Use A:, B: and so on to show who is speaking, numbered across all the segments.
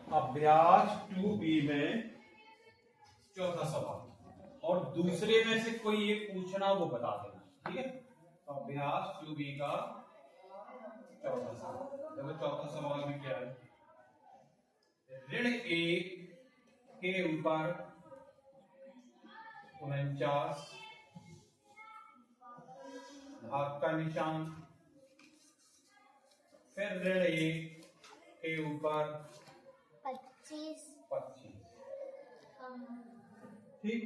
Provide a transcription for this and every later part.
A: अभ्यास 2B में चौथा सवाल, और दूसरे में से कोई एक पूछना वो बता देना, ठीक है। तो अभ्यास 2B का चौथा सवाल। देखो चौथा सवाल में क्या है, ऋण 1 के ऊपर 49 भाग का निशान, फिर ऋण 1 के ऊपर
B: 25
A: ठीक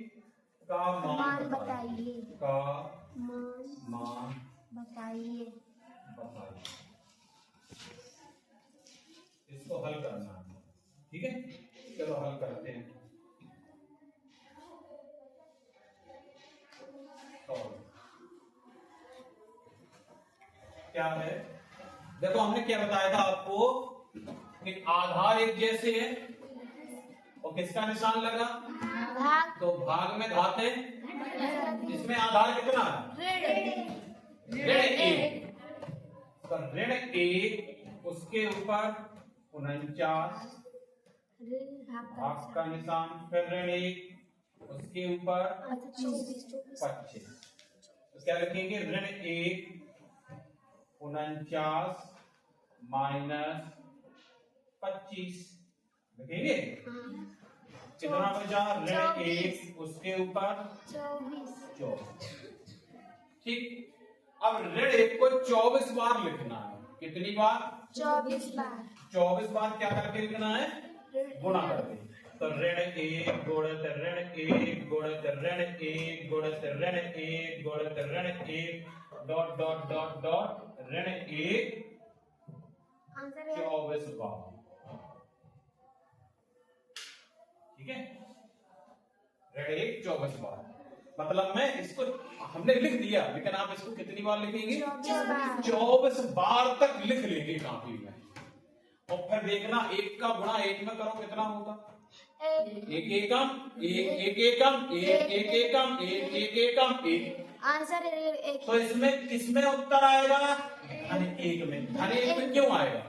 A: का मान बताइए, का मान
B: बताइए।
A: इसको हल करना है, ठीक है। चलो हल करते हैं। क्या है, देखो हमने क्या बताया था आपको कि आधार एक जैसे है, और किसका निशान लगा,
B: भाग।
A: तो भाग में घात है, इसमें आधार कितना है, ऋण 1, तो ऋण 1 उसके ऊपर 49 भाग का निशान, फिर ऋण 1 उसके ऊपर 25, तो क्या लिखेंगे, ऋण 1 49 माइनस 25 लिखेंगे। कितना बचा, ऋण 1 उसके ऊपर 24। ठीक, अब ऋण 1 को 24 बार लिखना है। कितनी बार,
B: 24 बार।
A: 24 बार क्या करके लिखना है, गुणा करके। तो ऋण 1 गुणित ऋण 1 गुणित ऋण 1 गुणित ऋण 1 गुणित ऋण 1 डॉट डॉट डॉट डॉट ऋण 1 24 बार, ठीक है। ऋण 1 24 बार, मतलब मैं इसको हमने लिख दिया, लेकिन आप इसको कितनी बार लिखेंगे, 24 बार तक लिख लेंगे काफी में। और फिर देखना 1 का गुणा 1 में करो कितना होगा, 1 एकम 1 एकम 1 एकम 1 एकम 1।
B: आंसर 1।
A: तो इसमें किसमें उत्तर आएगा, धन 1 में। धन 1 में क्यों आएगा,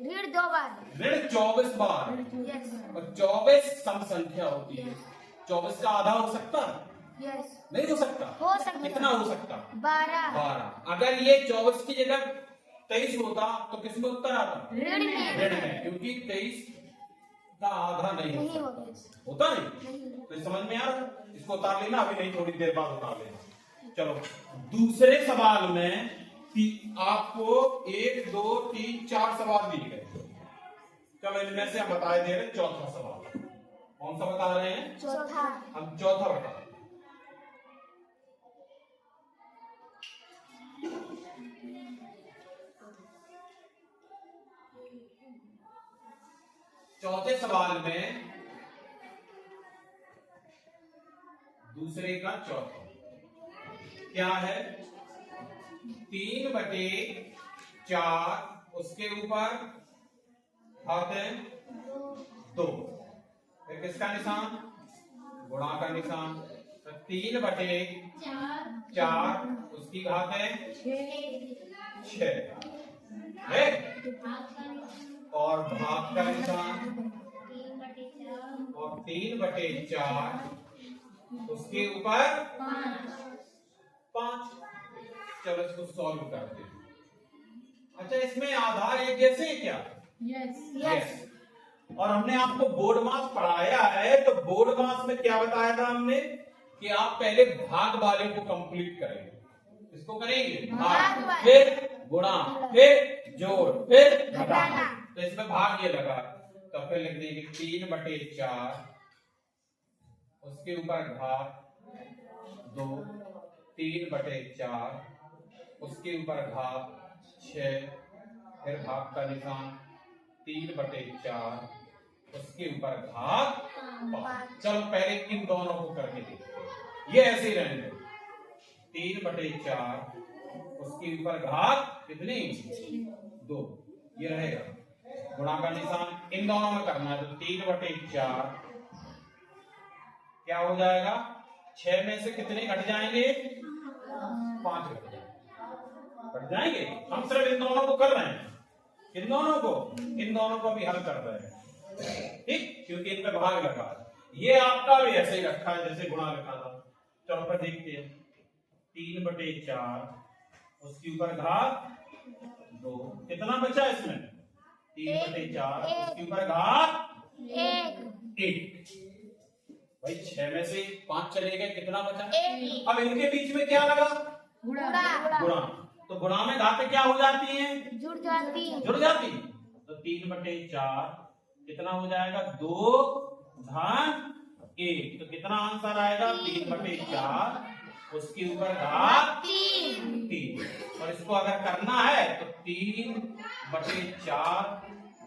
B: ऋण 2 बार,
A: ऋण 24 बार, और 24 सम संख्या होती है। 24 का आधा हो सकता है, नहीं हो सकता,
B: हो सकता।
A: कितना हो सकता,
B: 12।
A: अगर ये 24 की जगह 23 होता तो किसमें उत्तर आता,
B: ऋण में,
A: क्योंकि 23 का आधा नहीं होता नहीं। तो समझ में आ रहा, इसको उतार लेना, अभी नहीं थोड़ी देर बाद उतार लेना। चलो दूसरे सवाल में आपको 1 2 3 4 सवाल दिए गए। चलो इनमें से हम बता दे रहे चौथा सवाल। कौन सा बता रहे हैं,
B: चौथा।
A: हम चौथा बता रहे हैं। चौथे सवाल में दूसरे का चौथा क्या है, 3/4 उसके ऊपर घात है 2, फिर किसका निशान, गुणा का निशान। तो 3/4 उसकी घात है 6 है, और भाग का निशान, और 3/4 उसके ऊपर 5। चलो इसको सॉल्व करते हैं। अच्छा, इसमें आधार एक जैसे है क्या, यस। और हमने आपको बोर्ड मास पढ़ाया है, तो बोर्ड मास में क्या बताया था हमने कि आप पहले भाग वाले को कंप्लीट करेंगे। इसको करेंगे भाग, फिर गुणा, फिर जोड़, फिर घटाना। तो इसमें भाग ये लगा, तो फिर लिख देंगे 3/4 उसके ऊपर घात 2, 3/4 उसके ऊपर घात 6, फिर भाग का निशान 3/4 उसके ऊपर घात 5। चलो पहले इन दोनों को करके देखते हैं, ये ऐसे रहने दो। 3/4 उसके ऊपर घात कितनी, 2, ये रहेगा। गुणा का निशान इन दोनों में करना है, तो 3/4 क्या हो जाएगा, 6 में से कितने घट जाएंगे, 5 घट जाएंगे। हम सिर्फ इन दोनों को कर रहे हैं, इन दोनों को भी हल कर रहे हैं, ठीक, क्योंकि इनमें भाग लगा। ये आपका भी ऐसे ही रखा है जैसे गुणा लिखा था। चलो पर देखते हैं, 3/4 उसके ऊपर घात 2, कितना बचा इसमें? 3/4 उसके ऊपर घात 1। भाई 6 में से 5 चले गए, कितना बचा? अब इनके बीच में क्या लगा? गुणा। तो गुणा में घातें क्या हो जाती हैं? जुड़ जाती। तो 3/4 कितना हो जाएगा? 2 धन 1। तो कितना आंसर आएगा? 3/4 उसके ऊपर घात 3। और इसको अगर करना है तो 3/4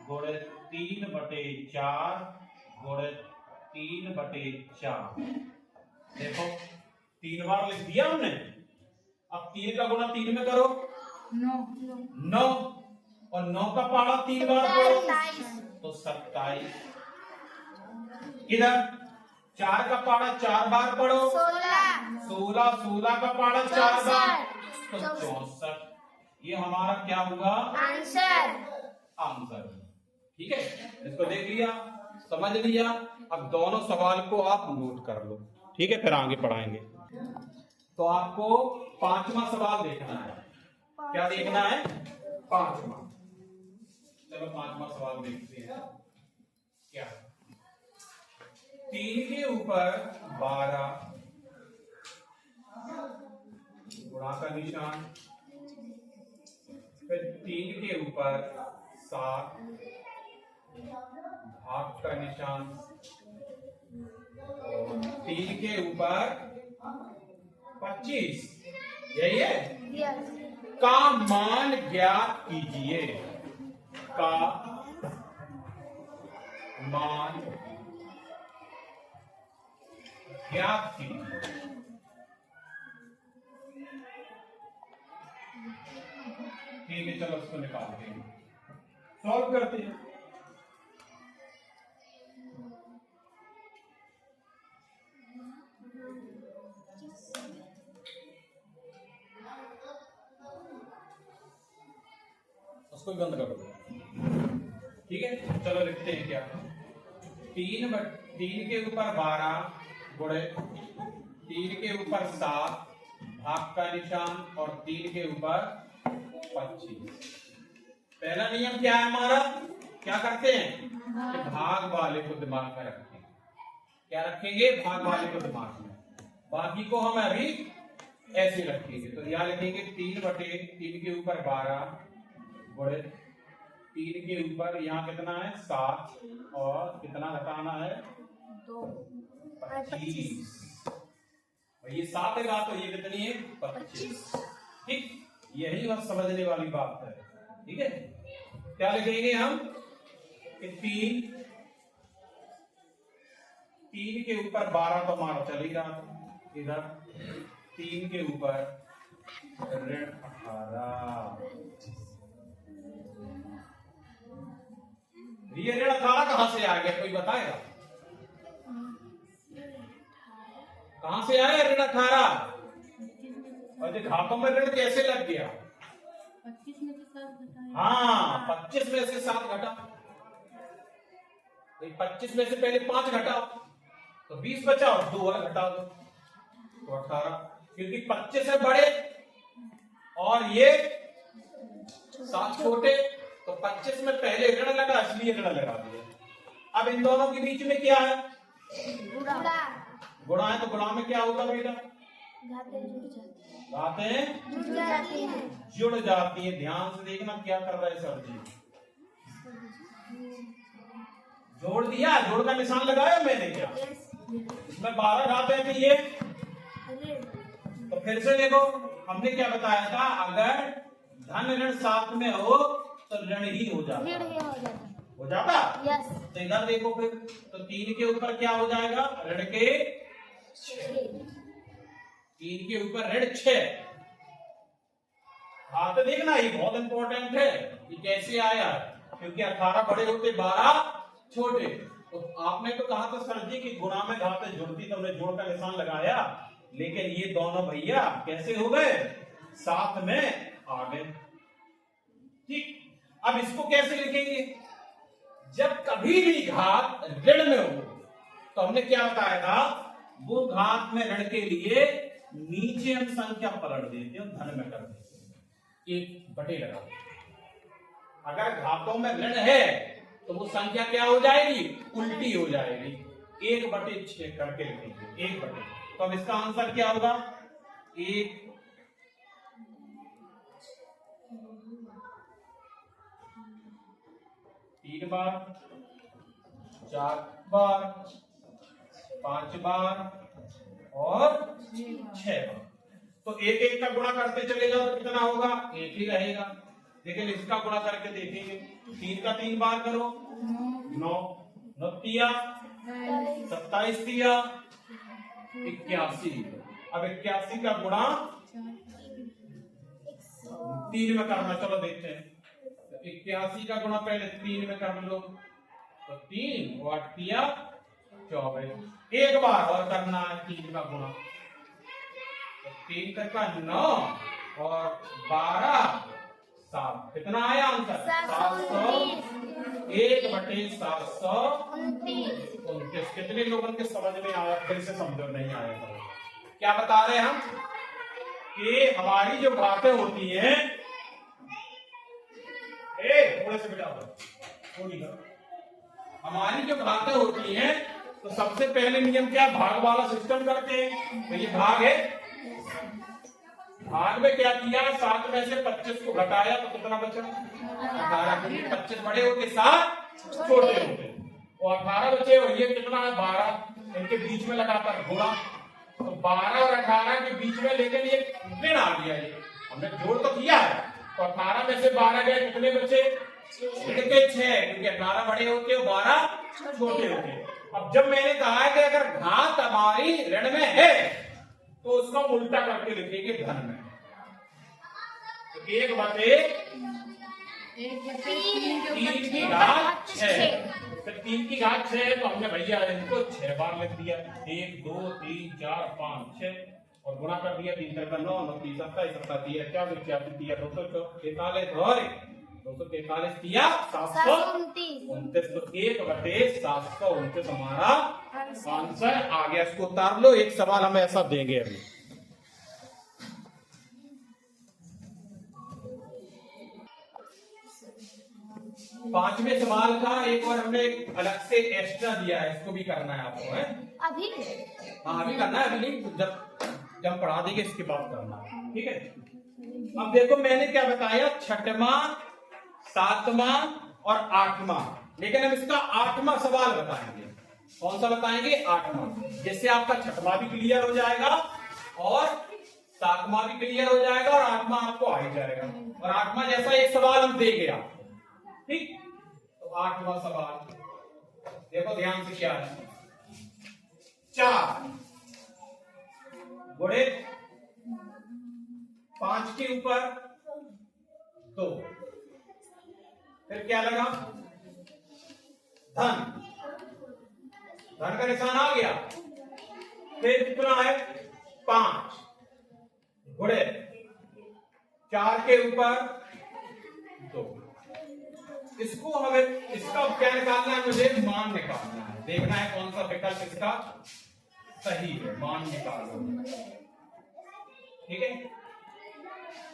A: गुणे 3/4 गुणे 3/4। देखो 3 बार लिख दिया हमने। अब 3 का गुणा 3 में करो, 9, और 9 का पारा 3 बार करो तो 27। इधर 4 का पारा 4 बार पढ़ो, 16 का पारा 4 बार तो 64। ये हमारा क्या हुआ? आंसर। ठीक है, इसको देख लिया, समझ लिया। अब दोनों सवाल को आप नोट कर लो, ठीक है, फिर आगे पढ़ाएंगे। तो आपको 5वां सवाल देखना है। क्या देखना है? 5वां। चलो 5वां सवाल देखते हैं। क्या? 3 के ऊपर 12 गुणा का निशान, फिर 3 के ऊपर 7 भाग का निशान, और 3 के ऊपर 25, यही है, का मान ज्ञात कीजिए। का मान ज्ञात कीजिए। ठीक है, चलो इसको निकालते हैं, सॉल्व करते हैं। उसको बंद कर दो। ठीक है, चलो लिखते हैं क्या? 3 के ऊपर 12 गुणे 3 के ऊपर 7 भाग का निशान, और 3 के ऊपर 25। पहला नियम क्या है हमारा? क्या करते हैं कि भाग वाले को दिमाग में रखें। क्या रखेंगे? भाग वाले को दिमाग में, बाकी को हम अभी ऐसे रखेंगे। तो यहां लिखेंगे 3/3 के ऊपर 12 गुणे 3 के ऊपर यहाँ कितना है? 7, और कितना घटाना है? 25। ये 7 है, तो ये कितनी है? 25। ठीक, यही बस समझने वाली बात है। ठीक है, क्या लिखेंगे हम कि 3 के ऊपर 12 तो हमारा चल ही रहा था। इधर 3 के ऊपर ऋण 18। ये ऋण 18 कहां से आ गया? कोई बताएगा? कहां से आया ऋण 18? और ये घातों में ऋण कैसे लग गया?
C: 25 में से 7 घटाया।
A: हाँ, 25 में से 7 घटा। 25 में से पहले 5 घटाओ तो 20 बचा, और 2 और घटा दो तो 18। क्योंकि 25 है बड़े और ये 7 छोटे, तो 25 में पहले ऋण लगा, इसलिए ऋण लगा दिया। अब इन दोनों के बीच में क्या है? गुणा है, तो गुणा में क्या होगा बेटा? घातें जुड़ जाती है। ध्यान से देखना क्या कर रहा है सर जी। जोड़ दिया, जोड़ का निशान लगाया मैंने क्या? इसमें 12 घातें थी ये। तो फिर से देखो, हमने क्या बताया था? अगर धन ऋण साथ में हो तो ऋण ही हो जाता। हो जाता?
B: यस।
A: तो इधर देखो फिर, तो 3 के ऊपर क्या हो जाएगा? ऋण के 6। 3 के ऊपर ऋण 6। हाँ, तो देखना ये बहुत इंपॉर्टेंट है कि कैसे आया, क्योंकि 18 बड़े होते, 12 छोटे। तो आपने तो कहा था सर जी कि गुणा में घातें जुड़ती, तो हमने जोड़ का निशान लगाया, लेकिन ये दोनों भैया कैसे हो गए? साथ में आ गए। ठीक, अब इसको कैसे लिखेंगे? जब कभी भी घात ऋण में हो तो हमने क्या बताया था, वो घात में ऋण के लिए नीचे हम संख्या पलट देते हैं, धन में कर देते हैं, 1/, लगा। अगर घातों में ऋण है तो वो संख्या क्या हो जाएगी, उल्टी हो जाएगी, 1/6 करके लिखेंगे, 1/। तो अब इसका आंसर क्या होगा, 1 3 बार, 4 बार, 5 बार और 6 बार। तो एक एक का गुणा करते चले जाओ तो कितना होगा, 1 ही रहेगा। लेकिन इसका गुणा करके देखेंगे, 3 का 3 बार करो, 9, 9 तिया 27 तिया 81। अब 81 का गुणा 3 में करना, चलो देखते हैं। 81 का गुणा पहले 3 में कर लो, तो 3 और 8 तिया 24। एक बार और करना है 3 का गुणा, तो 3 का 9 और 12 7, कितना आया आंसर, 700, 1/729। कितने लोगों के समझ में आया, फिर से समझो नहीं आया तो क्या बता रहे हैं हम, कि हमारी जो बातें होती हैं, थोड़े से बेटा हमारी जो बातें होती हैं, तो सबसे पहले नियम क्या, भाग वाला सिस्टम करते हैं। तो ये भाग है, भाग में क्या किया, 7 में से 25 को घटाया तो कितना बचा, 18, क्योंकि 25 बड़े होते 7 छोटे होते, और 18 बचे, और ये कितना है 12, इनके बीच में लगातार गुणा, तो 12 और 18 के बीच में, लेकिन ये ऋण आ गया, ये हमने जोड़ तो किया है, तो 18 में से 12 गए, कितने बचे, ऋण के 6, क्योंकि 18 बड़े होते हैं 12 छोटे होते हैं। अब जब मैंने कहा है कि अगर घात हमारी ऋण में है तो उसका उल्टा करके लिखेंगे धन में, तो 1/3 3 की घात 6, फिर 3 की घात 6, तो हमने भैया इनको 6 बार लिख दिया, 1 2 3 4 5 6, और गुणा कर दिया, 3 3 9 9 3 27 27 क्या 243 और 243 दिया 729, तो 1/729 हमारा आंसर आ गया। इसको उतार लो, एक सवाल हम ऐसा देंगे अभी। पांचवें सवाल का एक और हमने अलग से एक्स्ट्रा दिया है, इसको भी करना है आपको, है
B: अभी,
A: हाँ अभी करना है, अभी नहीं, जब पढ़ा देंगे इसके बाद करना है, ठीक है। अब देखो मैंने क्या बताया, 6वां 7वां और 8वां, लेकिन हम इसका 8वां सवाल बताएंगे। कौन सा बताएंगे, 8वां, जिससे आपका 6वां भी क्लियर हो जाएगा और 7वां भी क्लियर हो जाएगा और 8वां आपको आ ही जाएगा। और 8वां जैसा एक सवाल हम देंगे आपको, ठीक। तो 8वां सवाल देखो ध्यान से, क्या है, 4 गुणे 5 के ऊपर 2, फिर क्या लगा, धन, धन का निशान आ गया, फिर कितना है 5 गुणे 4 के ऊपर 2। इसको हमें, इसका क्या निकालना है, मुझे मान निकालना है, देखना है कौन सा विकल्प इसका सही है, मान निकालो, ठीक है।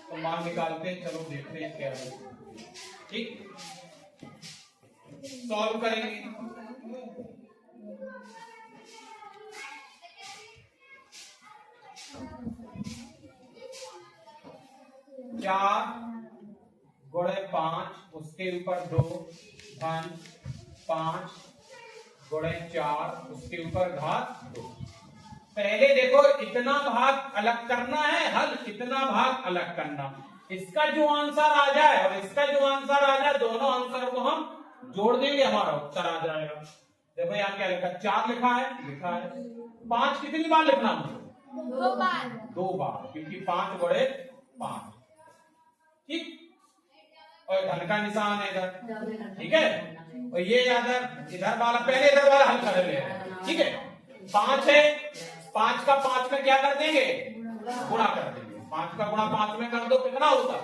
A: तो मान निकालते हैं, चलो देखते हैं क्या है, ठीक, सॉल्व करेंगे। चार गुणे 5 उसके ऊपर 2 धन 5 गुणे 4 उसके ऊपर घात 2। पहले देखो इतना भाग अलग करना है, हल इतना भाग अलग करना, इसका जो आंसर आ जाए और इसका जो आंसर आ जाए, दोनों आंसर को हम जोड़ देंगे, हमारा उत्तर आ जाएगा। देखो यहाँ क्या लिखा, 4 लिखा है, 5 कितनी बार लिखना मुझे, 2 बार, क्योंकि 5 गुणे 5, ठीक। और धन का निशान है इधर, ठीक है। और ये इधर वाला, पहले इधर वाला हल कर ले, ठीक है। 5 है, 5 का 5 में क्या कर देंगे, गुणा कर देंगे, 5 का गुणा 5 में कर दो, कितना होगा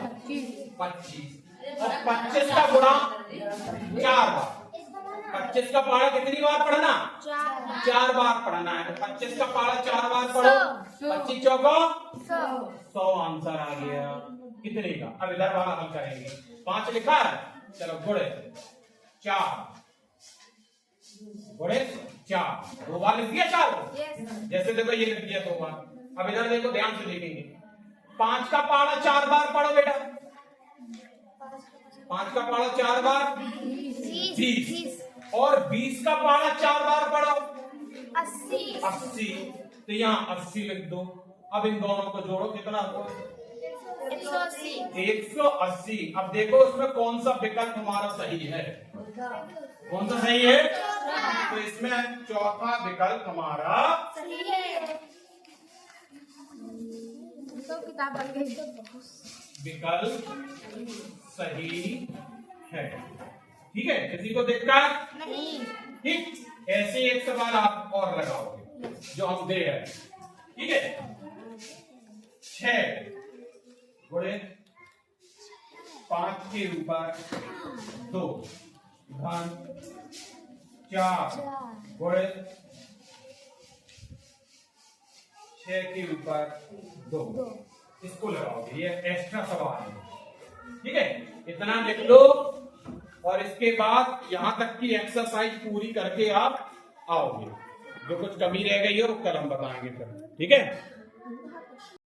A: 25। और 25 का गुणा 4 बार। 25 का पहाड़ा कितनी बार पढ़ना? 4 बार पढ़ना है। तो 25 का पहाड़ा 4 बार पढ़ो। 25 चौका 100 आंसर आ गया। कितने का? अब इधर वाला हल करेंगे। 5 लिखा है, चलो गुणे 4 गुणे 4। 2 बार लिख दिया 4 को। जैसे देखो ये लिख दिया 2 बार। अब इधर देखो, ध्यान से देखेंगे। 5 का पहाड़ा 4 बार पढ़ो बेटा। 5 का पहाड़ा 4 बार 20 और 20 का पहाड़ा 4 बार पढ़ो 80। तो यहाँ 80 लिख दो। अब इन दोनों को जोड़ो, कितना हो? 180। अब देखो इसमें कौन सा विकल्प हमारा सही है? कौन सा सही है? तो इसमें चौथा विकल्प हमारा
B: सही है। तो किताब बन गई।
A: विकल्प सही है। ठीक है, किसी को दिक्कत
B: नहीं।
A: ठीक, ऐसे एक सवाल आप और लगाओगे जो हम दे रहे हैं। ठीक है, 6 गुणे 5 के ऊपर 2 धन 4 गुणे 6 के ऊपर 2। इसको लगाओगे, ये एक्स्ट्रा सवाल है। ठीक है, इतना लिख लो और इसके बाद यहां तक की एक्सरसाइज पूरी करके आप आओगे। जो कुछ कमी रह गई है वो कल हम बताएंगे फिर। ठीक है।